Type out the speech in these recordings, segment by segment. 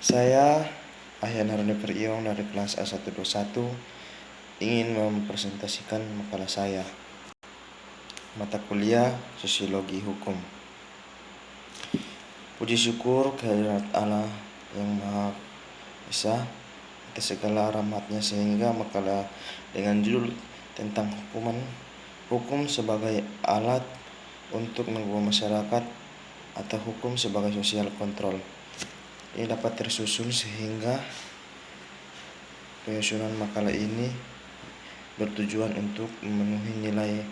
Saya Ahyan Haruni Priong dari kelas A121 ingin mempresentasikan makalah saya, mata kuliah Sosiologi Hukum. Puji syukur kehadirat Allah yang Maha Esa atas segala rahmatnya sehingga makalah dengan judul tentang hukum sebagai alat untuk mengubah masyarakat atau hukum sebagai sosial kontrol ini dapat tersusun sehingga penyusunan makalah ini bertujuan untuk memenuhi nilai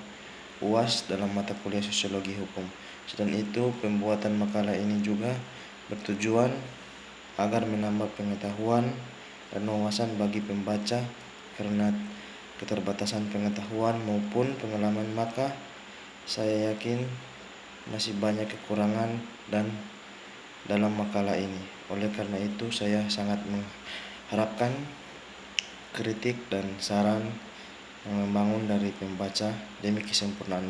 UAS dalam mata kuliah Sosiologi Hukum. Selain itu, pembuatan makalah ini juga bertujuan agar menambah pengetahuan dan wawasan bagi pembaca karena keterbatasan pengetahuan maupun pengalaman, maka saya yakin masih banyak kekurangan dan dalam makalah ini. Oleh karena itu, saya sangat mengharapkan kritik dan saran yang membangun dari pembaca demi kesempurnaan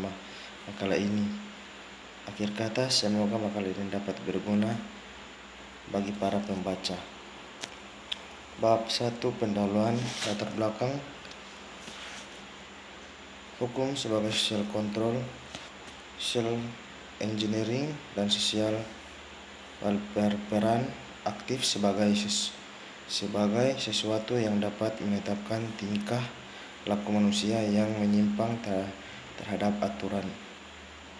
makalah ini. Akhir kata, semoga makalah ini dapat berguna bagi para pembaca. Bab 1, pendahuluan latar belakang hukum sebagai social control, social engineering, dan social welfare. Peran aktif sebagai sesuatu yang dapat menetapkan tingkah laku manusia yang menyimpang terhadap aturan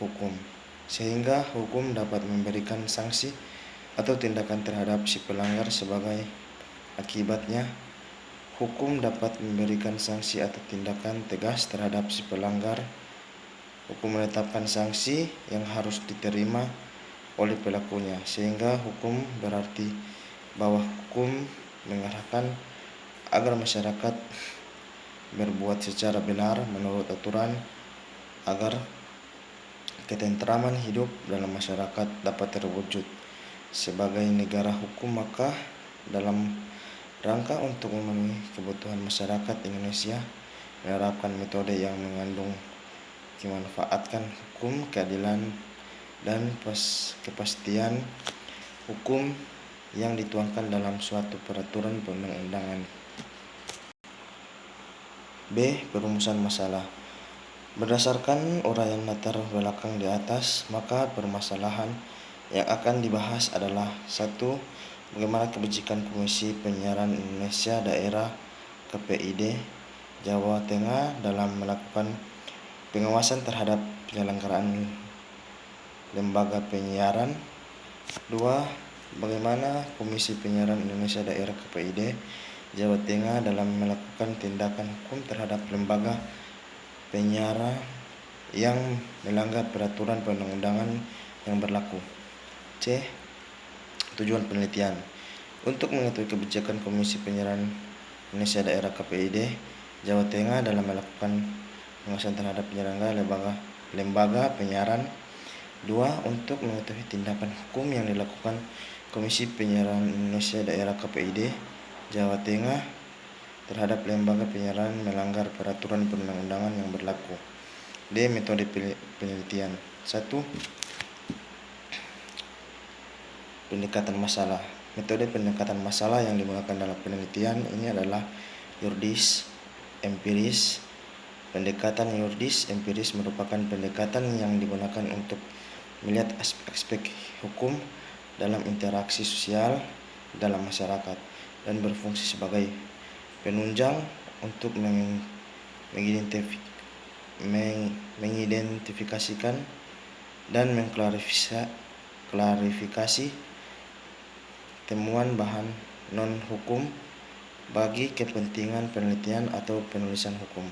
hukum, sehingga hukum dapat memberikan sanksi atau tindakan terhadap si pelanggar. Sebagai akibatnya, hukum dapat memberikan sanksi atau tindakan tegas terhadap si pelanggar. Hukum menetapkan sanksi yang harus diterima oleh pelakunya, sehingga hukum berarti bahwa hukum mengarahkan agar masyarakat berbuat secara benar menurut aturan agar ketentraman hidup dalam masyarakat dapat terwujud. Sebagai negara hukum, maka dalam rangka untuk memenuhi kebutuhan masyarakat Indonesia menerapkan metode yang mengandung memanfaatkan hukum, keadilan, dan kepastian hukum yang dituangkan dalam suatu peraturan perundang-undangan. B. Perumusan masalah. Berdasarkan uraian latar belakang di atas, maka permasalahan yang akan dibahas adalah 1. Bagaimana kebijakan Komisi Penyiaran Indonesia Daerah KPID Jawa Tengah dalam melakukan pengawasan terhadap penyelenggaraan lembaga penyiaran. 2. Bagaimana Komisi Penyiaran Indonesia Daerah KPID Jawa Tengah dalam melakukan tindakan hukum terhadap lembaga penyiaran yang melanggar peraturan perundang-undangan yang berlaku. C. Tujuan penelitian. Untuk mengetahui kebijakan Komisi Penyiaran Indonesia Daerah KPID Jawa Tengah dalam melakukan pengawasan terhadap penyelenggara lembaga penyiaran. 2. Untuk mengetahui tindakan hukum yang dilakukan Komisi Penyiaran Indonesia Daerah KPID Jawa Tengah terhadap lembaga penyiaran melanggar peraturan perundang-undangan yang berlaku. D. Metode penelitian. 1. Pendekatan masalah. Metode pendekatan masalah yang digunakan dalam penelitian ini adalah yuridis empiris. Pendekatan yuridis empiris merupakan pendekatan yang digunakan untuk melihat aspek-aspek hukum dalam interaksi sosial dalam masyarakat dan berfungsi sebagai penunjang untuk mengidentifikasikan dan mengklarifikasi temuan bahan non-hukum bagi kepentingan penelitian atau penulisan hukum.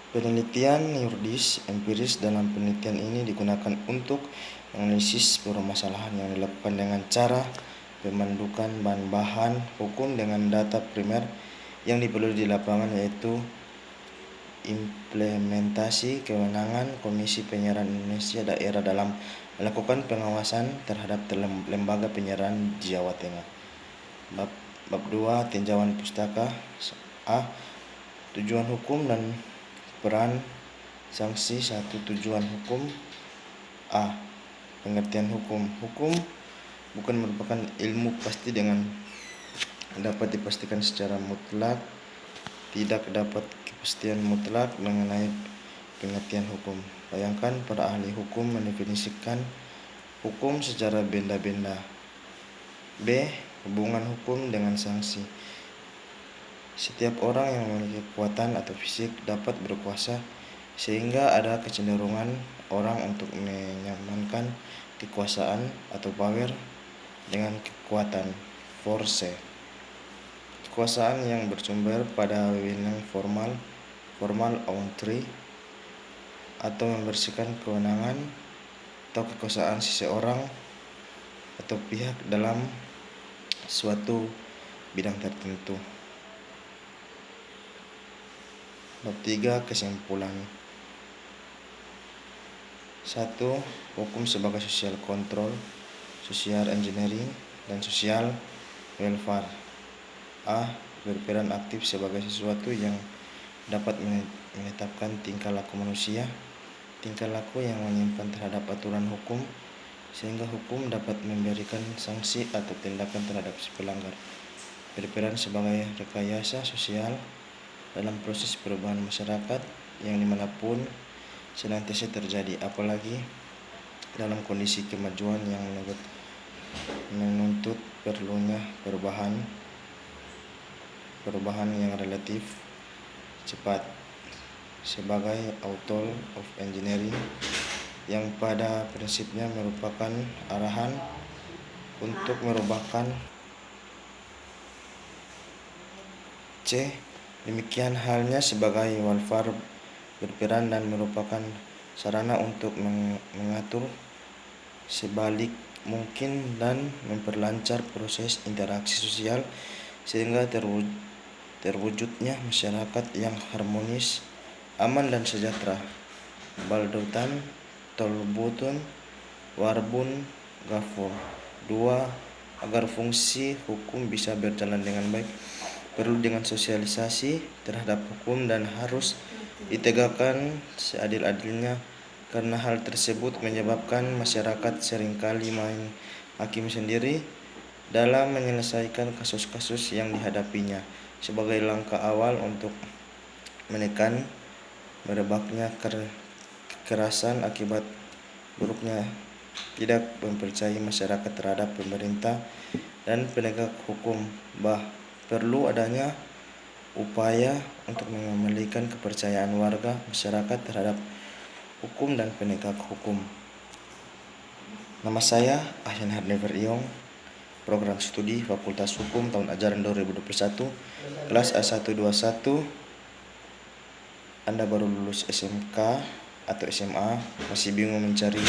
Penelitian yuridis empiris dalam penelitian ini digunakan untuk menganalisis permasalahan yang dilakukan dengan cara pemandukan bahan-bahan hukum dengan data primer yang diperoleh di lapangan, yaitu implementasi kewenangan Komisi Penyiaran Indonesia Daerah dalam melakukan pengawasan terhadap lembaga penyiaran di Jawa Tengah. Bab 2, tinjauan pustaka. A. Tujuan hukum dan peran sanksi. 1. Tujuan hukum. A. Pengertian hukum. Hukum bukan merupakan ilmu pasti dengan dapat dipastikan secara mutlak. Tidak dapat kepastian mutlak mengenai pengertian hukum. Bayangkan para ahli hukum mendefinisikan hukum secara benda-benda. B. Hubungan hukum dengan sanksi. Setiap orang yang memiliki kekuatan atau fisik dapat berkuasa, sehingga ada kecenderungan orang untuk menyamankan kekuasaan atau power dengan kekuatan, force. Kekuasaan yang bersumber pada wewenang formal authority, atau membersihkan kewenangan atau kekuasaan seseorang atau pihak dalam suatu bidang tertentu. Bab 3. Kesimpulan. 1. Hukum sebagai social control, social engineering, dan social welfare. A. Berperan aktif sebagai sesuatu yang dapat menetapkan tingkah laku manusia, tingkah laku yang menyimpan terhadap aturan hukum, sehingga hukum dapat memberikan sanksi atau tindakan terhadap si pelanggar. Berperan sebagai rekayasa sosial dalam proses perubahan masyarakat yang dimanapun senantiasa terjadi, apalagi dalam kondisi kemajuan yang menuntut perlunya perubahan yang relatif cepat, sebagai author of engineering yang pada prinsipnya merupakan arahan untuk merubahkan. C. Demikian halnya sebagai welfare berperan dan merupakan sarana untuk mengatur sebalik mungkin dan memperlancar proses interaksi sosial sehingga terwujudnya masyarakat yang harmonis, aman dan sejahtera. Baldotan Tolbutun Warbun Gafur. 2. Agar fungsi hukum bisa berjalan dengan baik, perlu dengan sosialisasi terhadap hukum dan harus ditegakkan seadil-adilnya, karena hal tersebut menyebabkan masyarakat seringkali main hakim sendiri dalam menyelesaikan kasus-kasus yang dihadapinya. Sebagai langkah awal untuk menekan merebaknya kekerasan akibat buruknya tidak mempercayai masyarakat terhadap pemerintah dan penegak hukum, perlu adanya upaya untuk mengembalikan kepercayaan warga masyarakat terhadap hukum dan penegak hukum. Nama saya Ahyan Harnever Iong, Program Studi Fakultas Hukum tahun ajaran 2021, kelas A121. Anda baru lulus SMK atau SMA, masih bingung mencari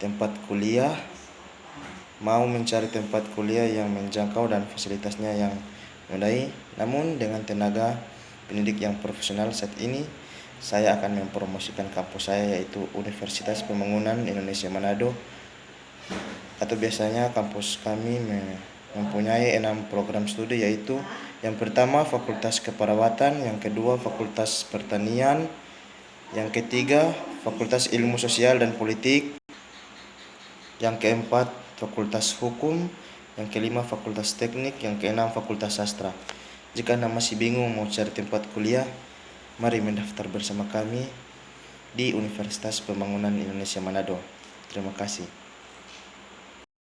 tempat kuliah, mau mencari tempat kuliah yang menjangkau dan fasilitasnya yang memadai, namun dengan tenaga pendidik yang profesional. Saat ini saya akan mempromosikan kampus saya, yaitu Universitas Pembangunan Indonesia Manado, atau biasanya kampus kami mempunyai 6 program studi, yaitu yang pertama Fakultas Keperawatan, yang kedua Fakultas Pertanian, yang ketiga Fakultas Ilmu Sosial dan Politik, yang keempat Fakultas Hukum, yang kelima Fakultas Teknik, yang keenam Fakultas Sastra. Jika Anda masih bingung mau cari tempat kuliah, mari mendaftar bersama kami di Universitas Pembangunan Indonesia Manado. Terima kasih.